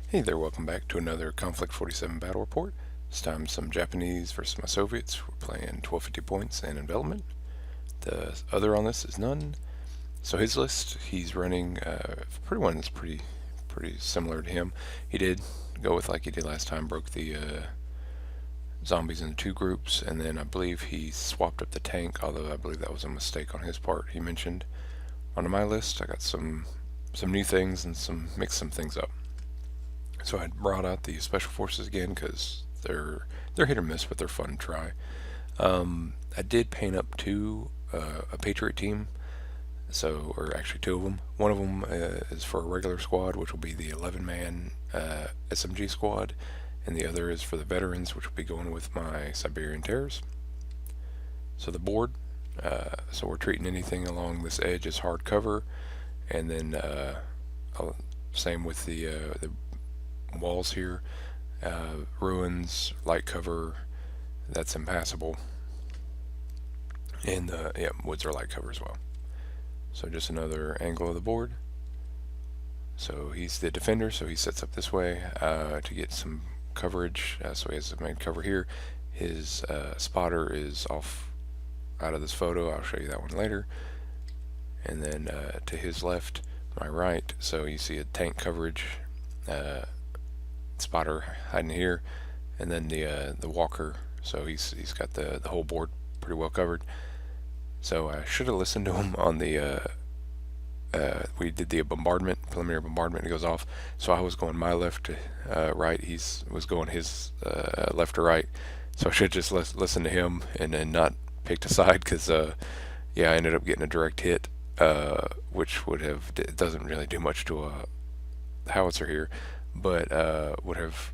Hey there, welcome back to another Conflikt 47 battle report. This time some Japanese versus my Soviets. We're playing 1250 points and envelopment. The other on this is none. So his list, he's running pretty one that's pretty similar to him. He did go with like he did last time, broke the zombies into two groups, and then I believe he swapped up the tank, although I believe that was a mistake on his part. He mentioned onto my list, I got some new things and mixed some things up. So I brought out the special forces again because they're hit or miss, but they're fun to try. I did paint up a Patriot team, or actually two of them. One of them is for a regular squad, which will be the 11-man SMG squad, and the other is for the veterans, which will be going with my Siberian Terrors. So the board, so we're treating anything along this edge as hard cover, and then same with the walls here. Ruins, light cover, that's impassable. And woods are light cover as well. So just another angle of the board. So he's the defender, so he sets up this way to get some coverage. So he has the main cover here. His spotter is off out of this photo. I'll show you that one later. And then to his left, my right, so you see a tank coverage. Spotter hiding here, and then the walker. So he's got the whole board pretty well covered. So I should have listened to him on the we did the preliminary bombardment. It goes off. So I was going my left to right. He was going his left to right. So I should just listen to him and then not picked a side because I ended up getting a direct hit, which it doesn't really do much to a howitzer here, but would have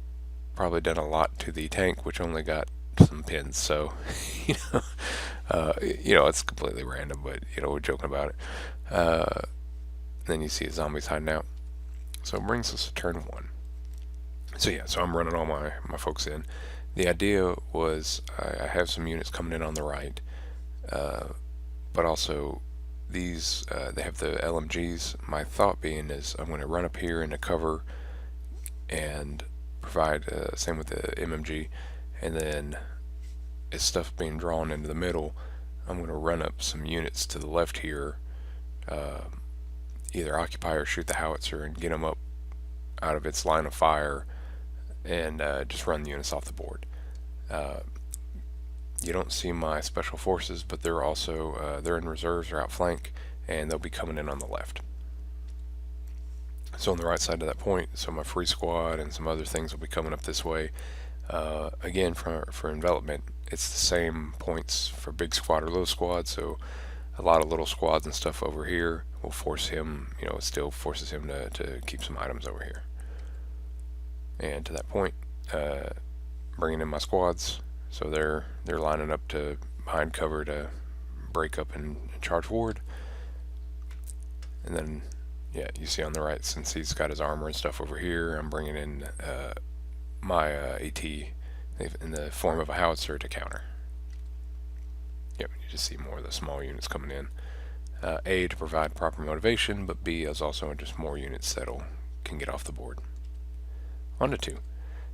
probably done a lot to the tank, which only got some pins. So, it's completely random, but we're joking about it. Then you see zombies hiding out. So it brings us to turn one. So I'm running all my folks in. The idea was I have some units coming in on the right, but also these they have the LMGs. My thought being is I'm going to run up here into cover and provide same with the MMG, and then as stuff being drawn into the middle, I'm going to run up some units to the left here, either occupy or shoot the howitzer and get them up out of its line of fire, and just run the units off the board. You don't see my special forces, but they're also they're in reserves or outflank, and they'll be coming in on the left. So on the right side of that point, so my free squad and some other things will be coming up this way. Again, for envelopment, it's the same points for big squad or little squad. So a lot of little squads and stuff over here will force him, it still forces him to keep some items over here. And to that point, bringing in my squads, so they're lining up to behind cover to break up and charge forward. And then you see on the right, since he's got his armor and stuff over here, I'm bringing in my AT in the form of a howitzer to counter. You just see more of the small units coming in. A, to provide proper motivation, but B, is also just more units that can get off the board. On to 2.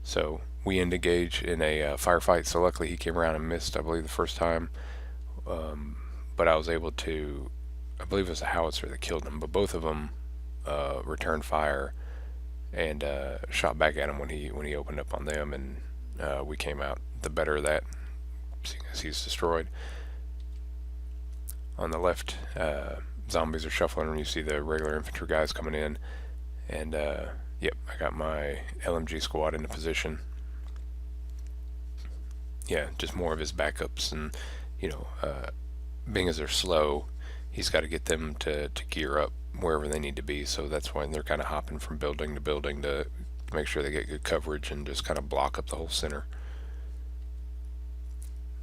So we end engage in a firefight. So luckily he came around and missed, I believe, the first time. But I was able to, I believe it was a howitzer that killed him, but both of them returned fire and shot back at him when he opened up on them, and we came out the better of that, seeing as he's destroyed. On the left, zombies are shuffling, and you see the regular infantry guys coming in, and I got my LMG squad into position. Just more of his backups, and being as they're slow, he's got to get them to gear up wherever they need to be, so that's why they're kind of hopping from building to building to make sure they get good coverage and just kind of block up the whole center.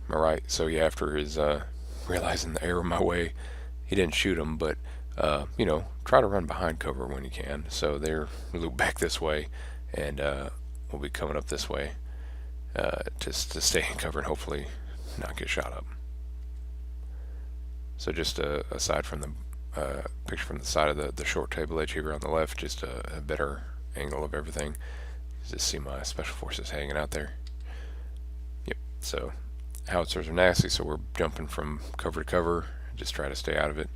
Alright, so after his realizing the error of my way, he didn't shoot him, but try to run behind cover when you can. So they're loop back this way, and we'll be coming up this way just to stay in cover and hopefully not get shot up. So just aside from the picture from the side of the short table edge here on the left, just a better angle of everything. Just see my special forces hanging out there. Yep. So howitzers are nasty, so we're jumping from cover to cover. Just try to stay out of it.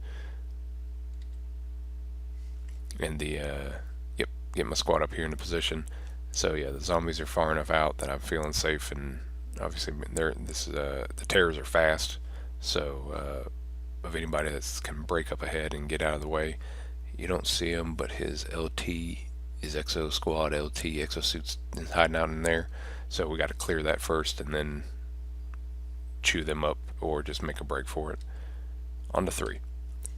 And yep, get my squad up here into position. So yeah, the zombies are far enough out that I'm feeling safe, and obviously the tears are fast. So of anybody that can break up ahead and get out of the way, you don't see him, but his LT, his Exo Squad LT exosuit's hiding out in there. So we got to clear that first, and then chew them up, or just make a break for it. On to 3.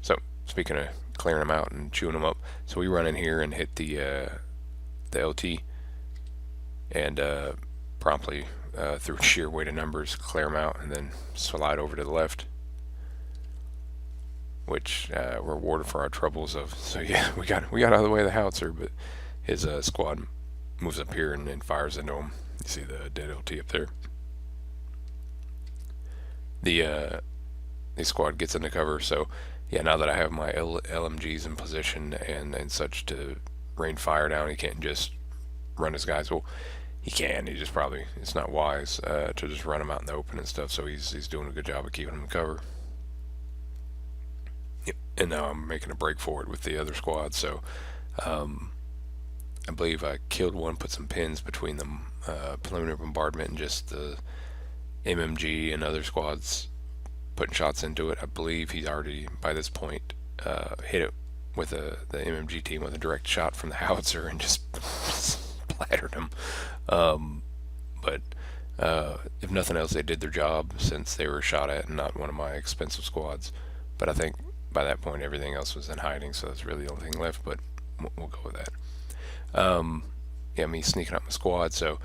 So speaking of clearing them out and chewing them up, so we run in here and hit the LT, and promptly through sheer weight of numbers clear them out, and then slide over to the left, which rewarded for our troubles of. So yeah, we got out of the way of the howitzer, but his squad moves up here and fires into him. You see the dead LT up there. The squad gets into cover. So yeah, now that I have my LMGs in position and such to rain fire down, he can't just run his guys. Well, he can. He just probably, it's not wise to just run him out in the open and stuff. So he's doing a good job of keeping them in cover. Yep. And now I'm making a break for it with the other squad. So I believe I killed one, put some pins between them, preliminary bombardment, and just the MMG and other squads putting shots into it. I believe he's already, by this point, hit it with the MMG team with a direct shot from the howitzer and just splattered him. But if nothing else, they did their job, since they were shot at and not one of my expensive squads. But I think by that point everything else was in hiding, so that's really the only thing left, but we'll go with that. Yeah, me sneaking up my squad. So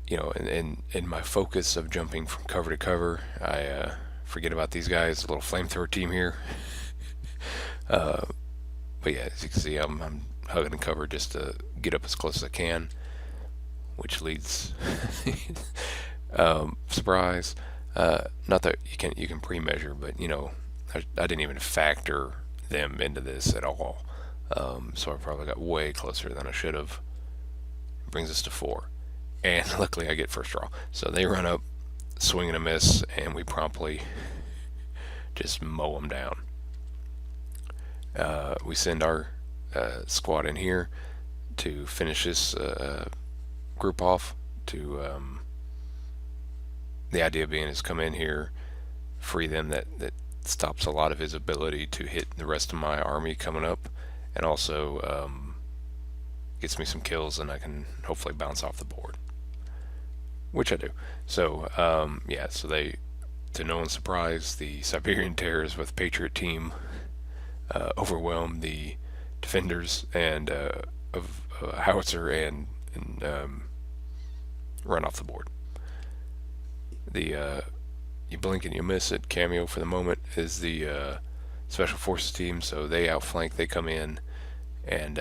in my focus of jumping from cover to cover, I forget about these guys, a little flamethrower team here. But yeah, as you can see, I'm hugging cover just to get up as close as I can, which leads surprise. Not that you can pre-measure, but I didn't even factor them into this at all. So I probably got way closer than I should have. Brings us to 4, and luckily I get first draw. So they run up, swing and a miss, and we promptly just mow them down. We send our squad in here to finish this group off. The idea being is come in here, free them. That stops a lot of his ability to hit the rest of my army coming up, and also gets me some kills, and I can hopefully bounce off the board, which I do. So yeah, so they, to no one's surprise, the Siberian Terrors with Patriot team overwhelm the defenders and of howitzer and run off the board. The you blink and you miss it cameo for the moment is the special forces team. So they outflank, they come in, and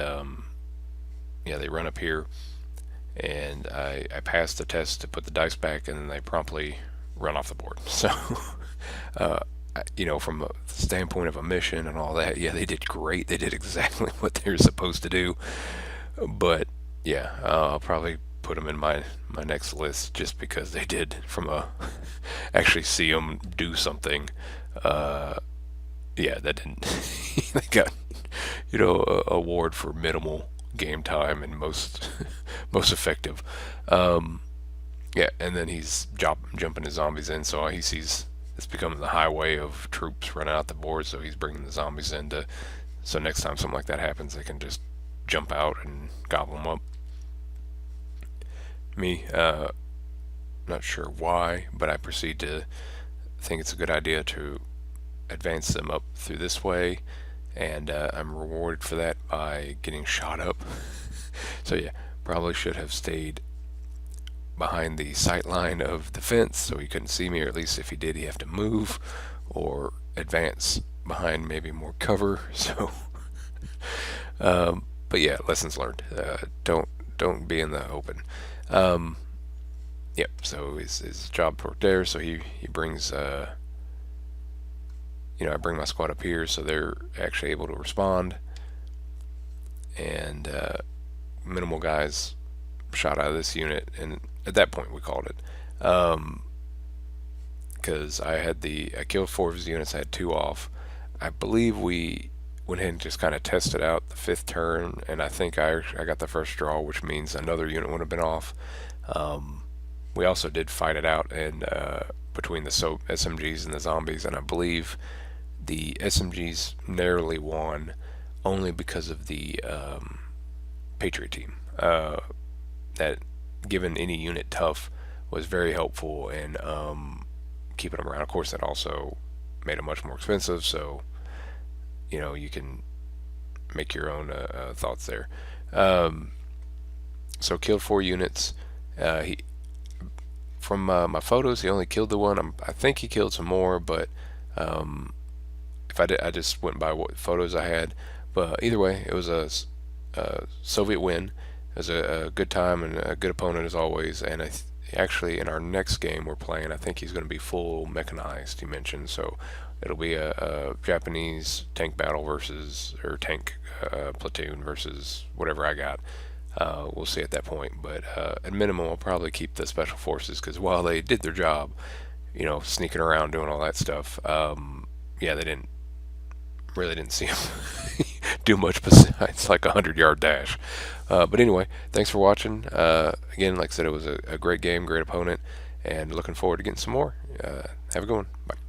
yeah, they run up here, and I pass the test to put the dice back, and then they promptly run off the board. So from a standpoint of a mission and all that, yeah, they did great. They did exactly what they were supposed to do. But yeah, I'll probably put them in my next list, just because they did, from a actually see them do something. Yeah, that didn't. They got a award for minimal game time and most effective. Yeah, and then he's jumping his zombies in, so he sees it's becoming the highway of troops running out the board, so he's bringing the zombies in so next time something like that happens, they can just jump out and gobble them up. Me, not sure why, but I proceed to think it's a good idea to advance them up through this way, and I'm rewarded for that by getting shot up. So yeah, probably should have stayed behind the sight line of the fence so he couldn't see me, or at least if he did, he'd have to move or advance behind maybe more cover. So but yeah, lessons learned. Don't be in the open. Yep, so his job worked there, so he brings I bring my squad up here so they're actually able to respond, and minimal guys shot out of this unit, and at that point we called it. Because I killed 4 of his units. I had 2 off. I believe we went ahead and just kind of tested out the 5th turn, and I think I got the first draw, which means another unit would have been off. We also did fight it out and between the SMGs and the zombies, and I believe the SMGs narrowly won only because of the Patriot team. That given any unit tough was very helpful in keeping them around. Of course, that also made it much more expensive, so you can make your own thoughts there. So killed 4 units. He From my photos, he only killed the one. I think he killed some more, but if I just went by what photos I had. But either way, it was a Soviet win. It was a good time and a good opponent as always. And actually, in our next game we're playing, I think he's going to be full mechanized. He mentioned, so it'll be a Japanese tank battle versus or tank platoon versus whatever I got. We'll see at that point, but at minimum, I'll probably keep the special forces because while they did their job, sneaking around doing all that stuff, yeah, they didn't see them do much besides like 100-yard dash. But anyway, thanks for watching. Again, like I said, it was a great game, great opponent, and looking forward to getting some more. Have a good one. Bye.